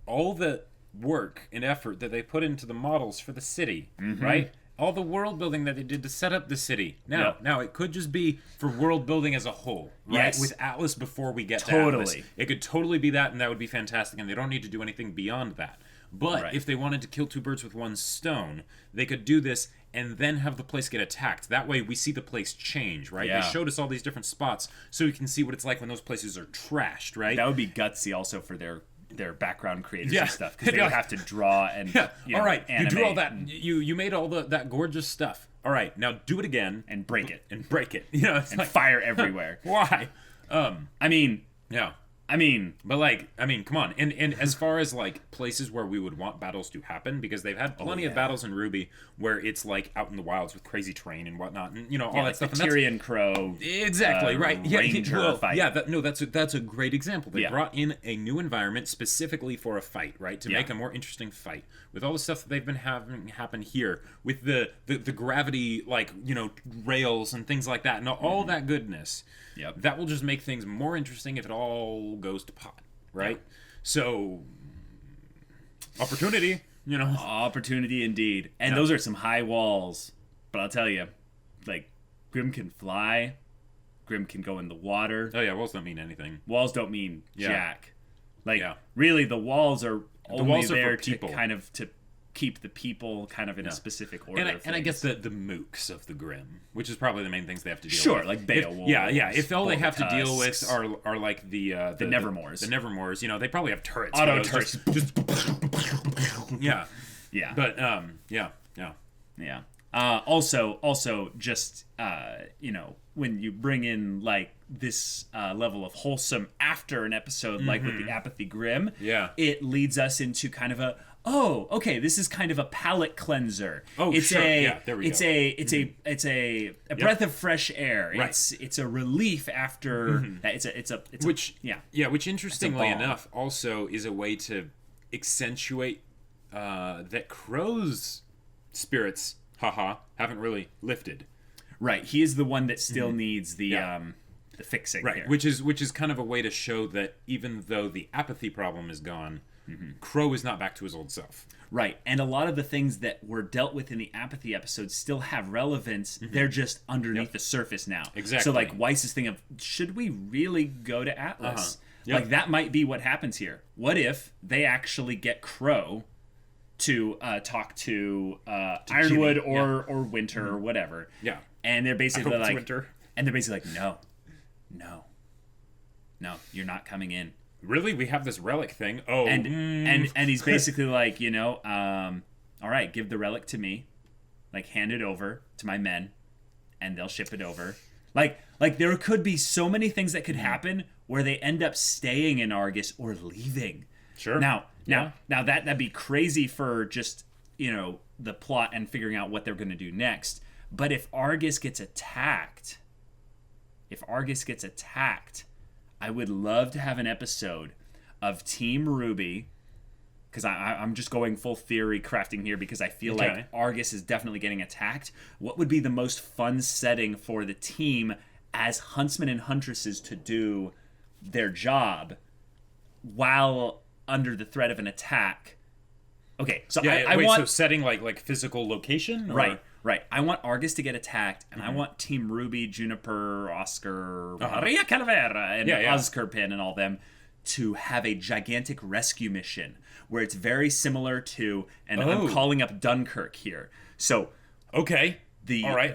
All the work and effort that they put into the models for the city, right? All the world building that they did to set up the city. Now it could just be for world building as a whole, right? Yes. With Atlas before we get to Atlas. It could totally be that, and that would be fantastic, and they don't need to do anything beyond that. But if they wanted to kill 2 birds with 1 stone, they could do this and then have the place get attacked. That way we see the place change, right? Yeah. They showed us all these different spots so we can see what it's like when those places are trashed, right? That would be gutsy also for their background creators and stuff, because they would have to draw and all right, you drew all that. And you made all that gorgeous stuff. All right, now do it again and break it It's and fire everywhere. Why? Come on. And as far as like places where we would want battles to happen, because they've had plenty of battles in RWBY where it's like out in the wilds with crazy terrain and whatnot, and all that stuff. The Tyrion Crow, exactly right. Ranger fight. That's a great example. They brought in a new environment specifically for a fight, right, to make a more interesting fight. With all the stuff that they've been having happen here, with the gravity, rails and things like that, and all that goodness. That will just make things more interesting if it all goes to pot, right? So, opportunity, Opportunity indeed. And those are some high walls. But I'll tell you, Grim can fly. Grim can go in the water. Oh, yeah, walls don't mean anything. Walls don't mean jack. Really, the walls are only there to kind of to keep the people kind of in a specific order. And I guess the mooks of the Grim, which is probably the main things they have to deal with. Sure, like Beowulf. If all they have to deal with are like the Nevermores. The Nevermores, they probably have turrets. Auto turrets. Yeah. But Also, just when you bring in like this level of wholesome after an episode, like with the Apathy Grim, it leads us into kind of this is kind of a palate cleanser. It's a breath of fresh air. Right. It's a relief after that. Which interestingly enough also is a way to accentuate that Crow's spirits haven't really lifted. Right, he is the one that still needs the fixing. Right, here. which is kind of a way to show that even though the apathy problem is gone, Crow is not back to his old self. Right, and a lot of the things that were dealt with in the apathy episodes still have relevance. They're just underneath the surface now. Exactly. So like Weiss's thing of, should we really go to Atlas? Like that might be what happens here. What if they actually get Crow to talk to Ironwood or Winter or whatever? Yeah. And they're basically like, Winter. And they're basically like, no, you're not coming in. Really? We have this relic thing. And he's basically like, all right, give the relic to me, like hand it over to my men, and they'll ship it over. Like there could be so many things that could happen where they end up staying in Argus or leaving. Sure. Now that'd be crazy for just the plot and figuring out what they're going to do next. But if Argus gets attacked, I would love to have an episode of Team RWBY, because I'm just going full theory crafting here because I feel like Argus is definitely getting attacked. What would be the most fun setting for the team as huntsmen and huntresses to do their job while under the threat of an attack? Okay, so I want... So setting like physical location? Or? Right. I want Argus to get attacked, and I want Team RWBY, Juniper, Oscar, Maria Calavera, and Ozkerpin and all them to have a gigantic rescue mission where it's very similar to, and I'm calling up Dunkirk here. So, all right,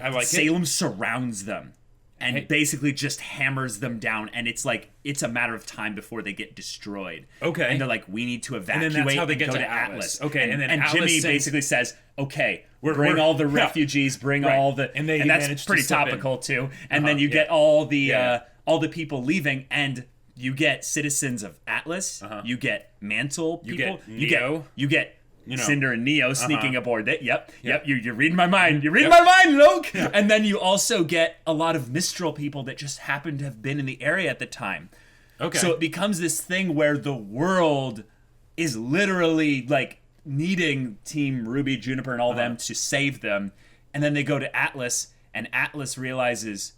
I like Salem surrounds them. and basically just hammers them down, and it's like it's a matter of time before they get destroyed. Okay. And they're like, we need to evacuate and then that's how they and get go to Atlas. Okay, and then Atlas Jimmy basically says, okay, bring all the refugees, bring all the... And that's pretty topical, too. And then you get all the people leaving, and you get citizens of Atlas, you get Mantle people, you get Cinder and Neo sneaking aboard it. Yep. You're reading my mind. You're reading my mind, Luke. And then you also get a lot of Mistral people that just happen to have been in the area at the time. Okay. So it becomes this thing where the world is literally like needing Team RWBY, Juniper, and all them to save them. And then they go to Atlas, and Atlas realizes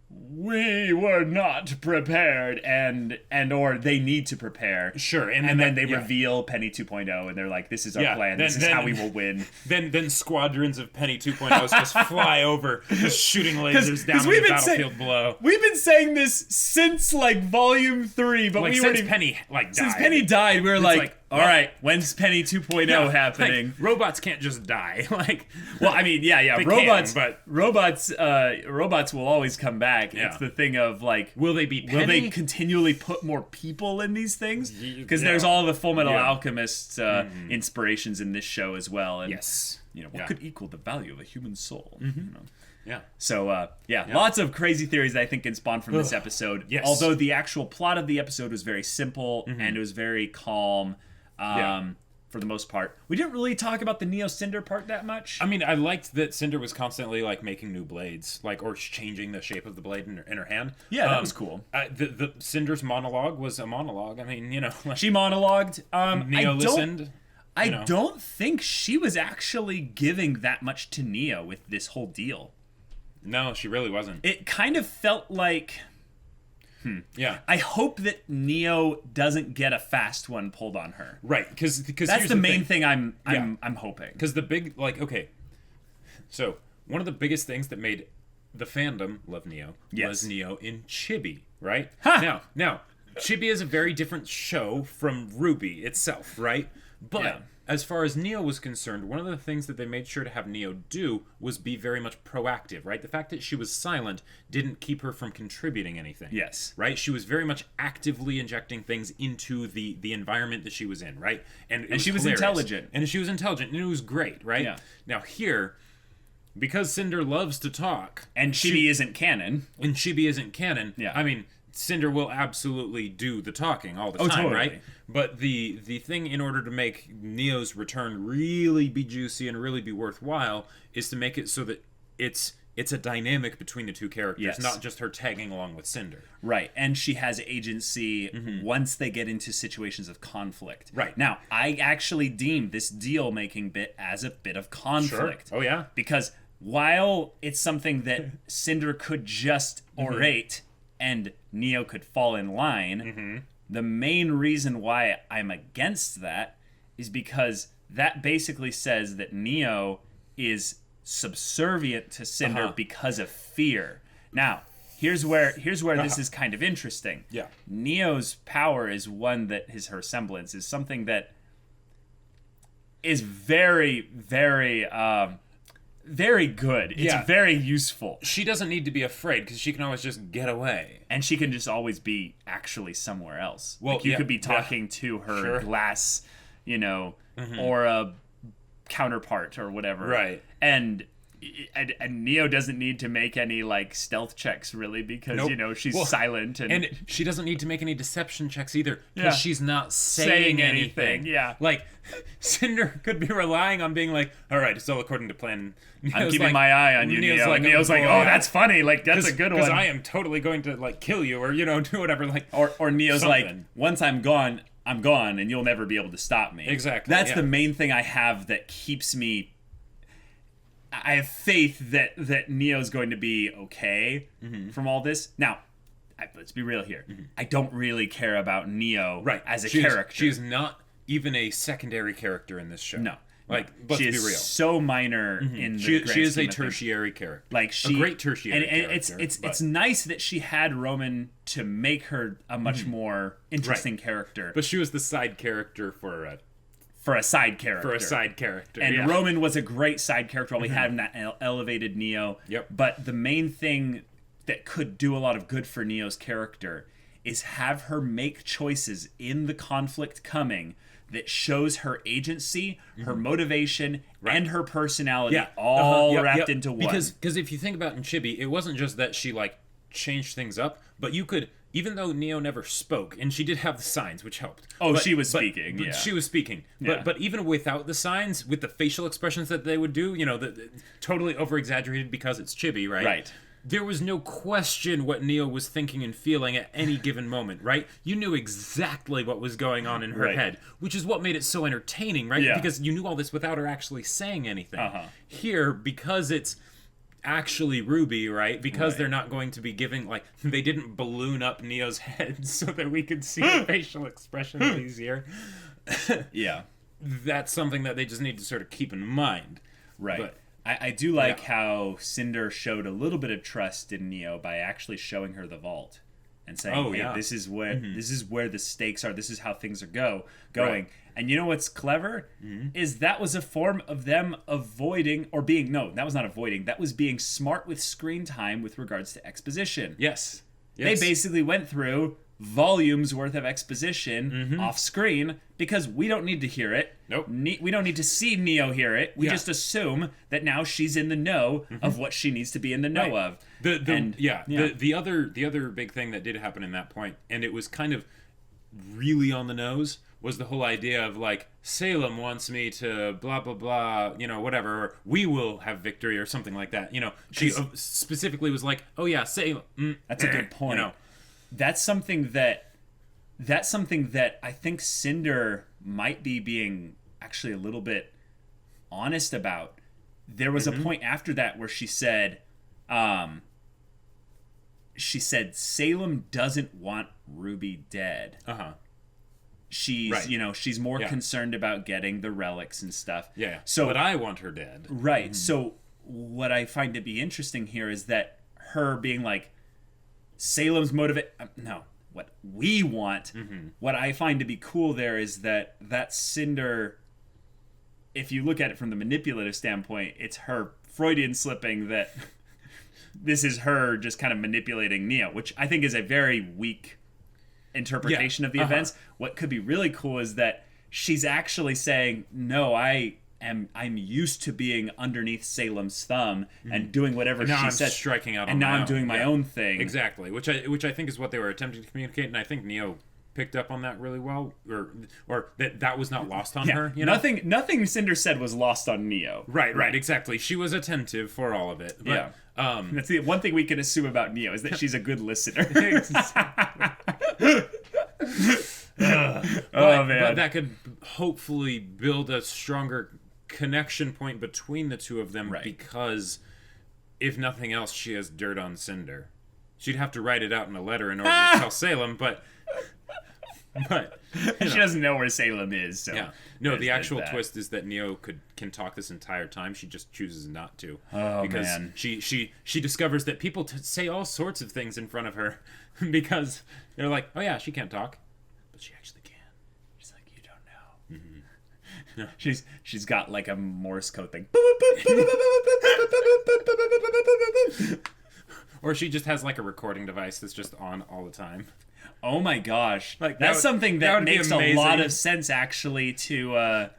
we were not prepared, and or they need to prepare. Sure, and then they reveal Penny 2.0, and they're like, "This is our plan. This is how we will win." Then squadrons of Penny 2.0s just fly over, just shooting lasers down on the battlefield below. We've been saying this since like Volume 3, but since Penny died. Since Penny died, we were like, all right, when's Penny 2.0 happening? Like, robots can't just die. Well, I mean, robots, but robots will always come back. Yeah. It's the thing of like, will they be Penny? Will they continually put more people in these things? Because there's all the Full Metal Alchemist inspirations in this show as well. And, what could equal the value of a human soul? Yeah. So, lots of crazy theories that I think can spawn from this episode. Yes. Although the actual plot of the episode was very simple and it was very calm. For the most part, we didn't really talk about the Neo Cinder part that much. I mean, I liked that Cinder was constantly like making new blades, or changing the shape of the blade in her hand. Yeah, that was cool. The Cinder's monologue was a monologue. I mean, she monologued. Neo listened. I don't think she was actually giving that much to Neo with this whole deal. No, she really wasn't. It kind of felt like. Yeah. I hope that Neo doesn't get a fast one pulled on her. Right, because that's the main thing I'm hoping. Because the big so one of the biggest things that made the fandom love Neo was Neo in Chibi, right? Huh. Now, Chibi is a very different show from RWBY itself, right? But as far as Neo was concerned, one of the things that they made sure to have Neo do was be very much proactive, right? The fact that she was silent didn't keep her from contributing anything. Yes. Right? She was very much actively injecting things into the environment that she was in, right? And she was intelligent. And she was intelligent, and it was great, right? Yeah. Now here, because Cinder loves to talk... And Chibi isn't canon. Yeah. I mean... Cinder will absolutely do the talking all the time, totally. Right? But the thing, in order to make Neo's return really be juicy and really be worthwhile, is to make it so that it's a dynamic between the two characters, not just her tagging along with Cinder. Right, and she has agency once they get into situations of conflict. Right. Now, I actually deem this deal-making bit as a bit of conflict. Sure. Oh, yeah. Because while it's something that Cinder could just orate... and Neo could fall in line, the main reason why I'm against that is because that basically says that Neo is subservient to Cinder because of fear. Now, here's where this is kind of interesting. Yeah. Neo's power is one that her semblance is something that is very, very... very good. It's very useful. She doesn't need to be afraid because she can always just get away. And she can just always be actually somewhere else. Well, like you could be talking to her glass, or a counterpart or whatever. Right. And Neo doesn't need to make any stealth checks really because she's silent and she doesn't need to make any deception checks either because she's not saying anything. Yeah. Cinder could be relying on being like, all right, it's all according to plan. I'm keeping my eye on you, Neo. Neo's like, oh, that's funny. That's a good one. Because I am totally going to kill you or do whatever. Or Neo's something. like, once I'm gone, and you'll never be able to stop me. Exactly. That's the main thing I have that keeps me. I have faith that Neo's going to be okay from all this. Now, let's be real here. I don't really care about Neo as a character. She's not even a secondary character in this show. No. Let's she be is real. so minor in the She is a scheme of tertiary character. a great tertiary and character. it's nice that she had Roman to make her a much more interesting character. But she was the side character for a side character. And Roman was a great side character while we had him that elevated Neo. Yep. But the main thing that could do a lot of good for Neo's character is have her make choices in the conflict coming that shows her agency, her motivation, and her personality all wrapped into one. Because if you think about in Chibi, it wasn't just that she like changed things up, but you could, even though Neo never spoke, and she did have the signs, which helped. She was speaking. But she was speaking. Yeah. But even without the signs, with the facial expressions that they would do, totally over exaggerated because it's Chibi, right? Right. There was no question what Neo was thinking and feeling at any given moment, right? You knew exactly what was going on in her head, which is what made it so entertaining, right? Yeah. Because you knew all this without her actually saying anything. Here, because it's actually RWBY, right? Because they're not going to be giving, like, they didn't balloon up Neo's head so that we could see the facial expressions easier. Yeah. That's something that they just need to sort of keep in mind. Right. But I do like how Cinder showed a little bit of trust in Neo by actually showing her the vault and saying, hey, this is where the stakes are. This is how things are going. Right. And you know what's clever? Is that was a form of them avoiding or being, no, that was not avoiding. That was being smart with screen time with regards to exposition. Yes. They basically went through volumes worth of exposition off screen because we don't need to hear it. Nope. We don't need to see Neo hear it. We just assume that now she's in the know of what she needs to be in the know of. The other big thing that did happen in that point, and it was kind of really on the nose, was the whole idea of like, Salem wants me to blah blah blah, whatever, or we will have victory or something like that. She specifically was like, oh yeah, Salem. That's a good point. That's something that I think Cinder might be being actually a little bit honest about. There was a point after that where she said Salem doesn't want RWBY dead. She's she's more concerned about getting the relics and stuff. Yeah. So but I want her dead. Right. So what I find to be interesting here is that her being like, Salem's what we want. What I find to be cool there is that Cinder, if you look at it from the manipulative standpoint, it's her Freudian slipping that this is her just kind of manipulating Neo, which I think is a very weak interpretation of the events. What could be really cool is that she's actually saying, no, I'm used to being underneath Salem's thumb and doing whatever she says. Striking out, and now I'm doing my own thing. Exactly, which I think is what they were attempting to communicate, and I think Neo picked up on that really well, or that was not lost on her. Nothing Cinder said was lost on Neo. Right, exactly. She was attentive for all of it. But, that's the one thing we can assume about Neo is that she's a good listener. But that could hopefully build a stronger connection point between the two of them, because if nothing else, she has dirt on Cinder. She'd have to write it out in a letter in order to tell Salem, but she doesn't know where Salem is. So the actual twist is that Neo can talk this entire time. She just chooses not to. She discovers that people say all sorts of things in front of her because they're like, oh yeah, she can't talk, but she actually can. She's like, you don't know. She's got like a Morse code thing. Or she just has like a recording device that's just on all the time. Oh my gosh. That's something that makes a lot of sense actually to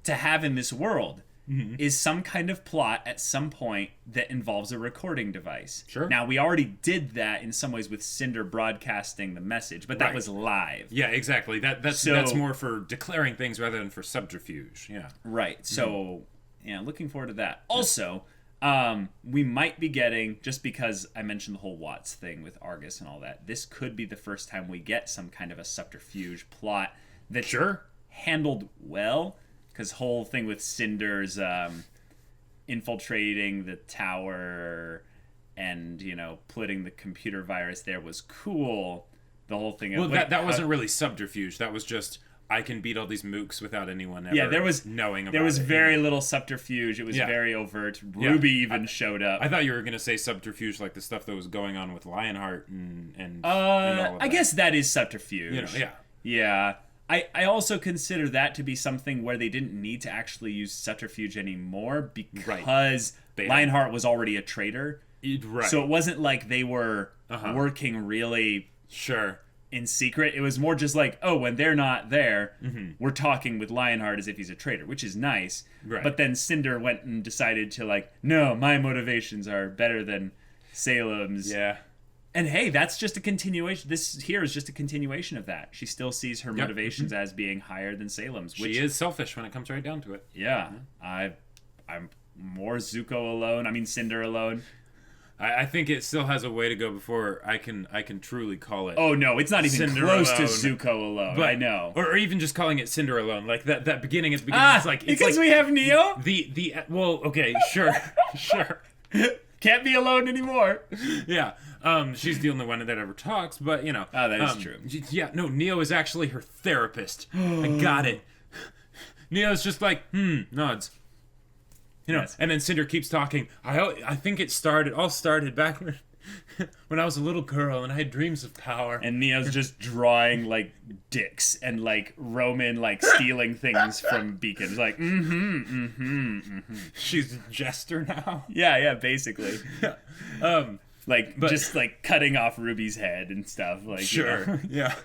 have in this world. Is some kind of plot at some point that involves a recording device. Sure. Now, we already did that in some ways with Cinder broadcasting the message, but that was live. Yeah, exactly. That's more for declaring things rather than for subterfuge. Yeah. Right. So, looking forward to that. Also, we might be getting, just because I mentioned the whole Watts thing with Argus and all that, this could be the first time we get some kind of a subterfuge plot that's handled well. Because whole thing with Cinder's infiltrating the tower and, putting the computer virus there was cool. The whole thing... Well, that wasn't really subterfuge. That was just, I can beat all these mooks without anyone ever knowing about it. There was very little subterfuge. It was very overt. RWBY even showed up. I thought you were going to say subterfuge like the stuff that was going on with Lionheart and all of that. I guess that is subterfuge. Yeah. I also consider that to be something where they didn't need to actually use subterfuge anymore because Lionheart was already a traitor. Right. So it wasn't like they were working really in secret. It was more just like, oh, when they're not there, we're talking with Lionheart as if he's a traitor, which is nice. Right. But then Cinder went and decided to like, no, my motivations are better than Salem's. Yeah. And hey, that's just a continuation. This here is just a continuation of that. She still sees her motivations as being higher than Salem's. Which, she is selfish when it comes right down to it. Yeah. I'm more Zuko alone. I mean, Cinder alone. I think it still has a way to go before I can truly call it. Oh no, it's not even Cinder close alone. to Zuko alone. But, I know, or even just calling it Cinder alone, like that beginning. It's beginning. It's like because we have Neo. Well, okay, sure, sure. Can't be alone anymore. Yeah, she's the only one that ever talks. But you know, that is true. Yeah, no, Neo is actually her therapist. I got it. Neo's just like nods. You know, and then Cinder keeps talking. I think it all started back when I was a little girl and I had dreams of power. And Neo's just drawing like dicks and like Roman like stealing things from Beacon. It's like She's a jester now. Yeah, basically. But just like cutting off Ruby's head and stuff. Like sure, yeah.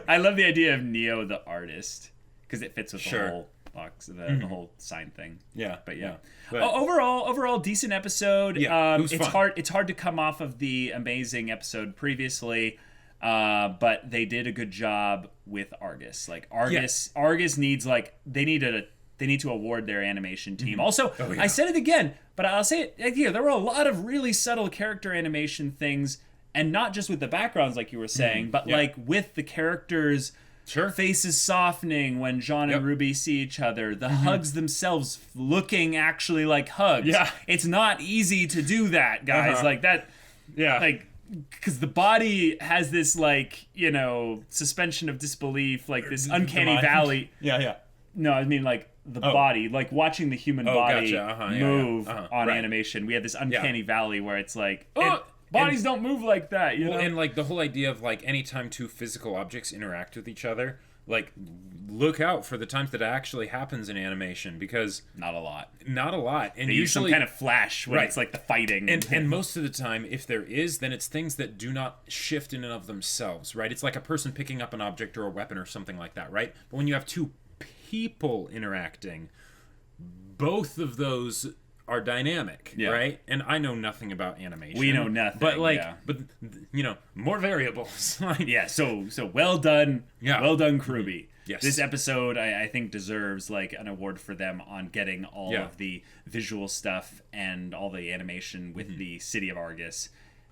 I love the idea of Neo the artist because it fits with the whole box, the whole sign thing. Yeah, but yeah. But, overall, decent episode. Yeah, it was fun. It's hard to come off of the amazing episode previously, but they did a good job with Argus. Like Argus needs they need to award their animation team. Also, I said it again, but I'll say it here. There were a lot of really subtle character animation things, and not just with the backgrounds, like you were saying, but like with the characters. Faces softening when Jaune and RWBY see each other. The hugs themselves looking actually like hugs. Yeah. It's not easy to do that, guys. Like that. Yeah. Like, because the body has this, like, you know, suspension of disbelief, like this uncanny valley. Yeah. No, I mean, like, the body. Like, watching the human body move on animation. We have this uncanny valley where it's like, bodies don't move like that, you know? And, like, the whole idea of, like, anytime two physical objects interact with each other, like, look out for the times that it actually happens in animation, because... Not a lot. And they use some kind of flash when it's, like, the fighting. And most of the time, if there is, then it's things that do not shift in and of themselves, right? It's like a person picking up an object or a weapon or something like that, right? But when you have two people interacting, both of those... are dynamic, right? And I know nothing about animation. We know nothing, but but you know, more variables. So well done, well done, RWBY. Yes, this episode I think deserves like an award for them on getting all of the visual stuff and all the animation with the city of Argus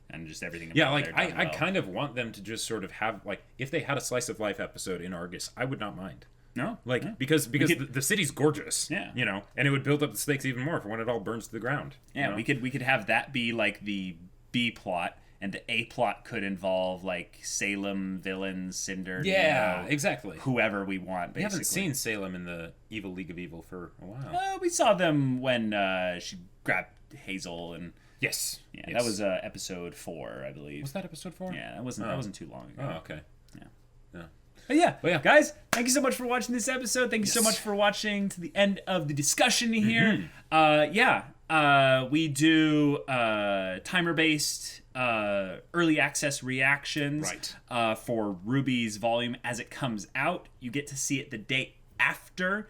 and just everything. Yeah, like I kind of want them to just sort of have like if they had a slice of life episode in Argus, I would not mind. No, like because the city's gorgeous, you know, and it would build up the stakes even more for when it all burns to the ground. Yeah, you know? we could have that be like the B plot, and the A plot could involve like Salem villains, Cinder, exactly, whoever we want. Basically, we haven't seen Salem in the Evil League of Evil for a while. We saw them when she grabbed Hazel and. Yes, that was episode 4, I believe. Was that episode 4? Yeah, that wasn't too long ago. Oh, okay. Yeah. But yeah, guys, thank you so much for watching this episode. Thank you so much for watching to the end of the discussion here. We do timer-based early access reactions for RWBY's volume as it comes out. You get to see it the day after,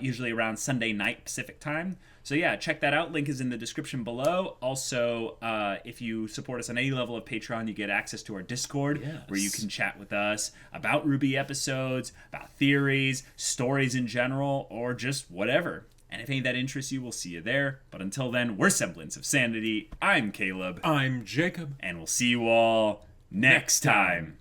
usually around Sunday night Pacific time. So yeah, check that out. Link is in the description below. Also, if you support us on any level of Patreon, you get access to our Discord, where you can chat with us about RWBY episodes, about theories, stories in general, or just whatever. And if any of that interests you, we'll see you there. But until then, we're Semblance of Sanity. I'm Caleb. I'm Jacob. And we'll see you all next time.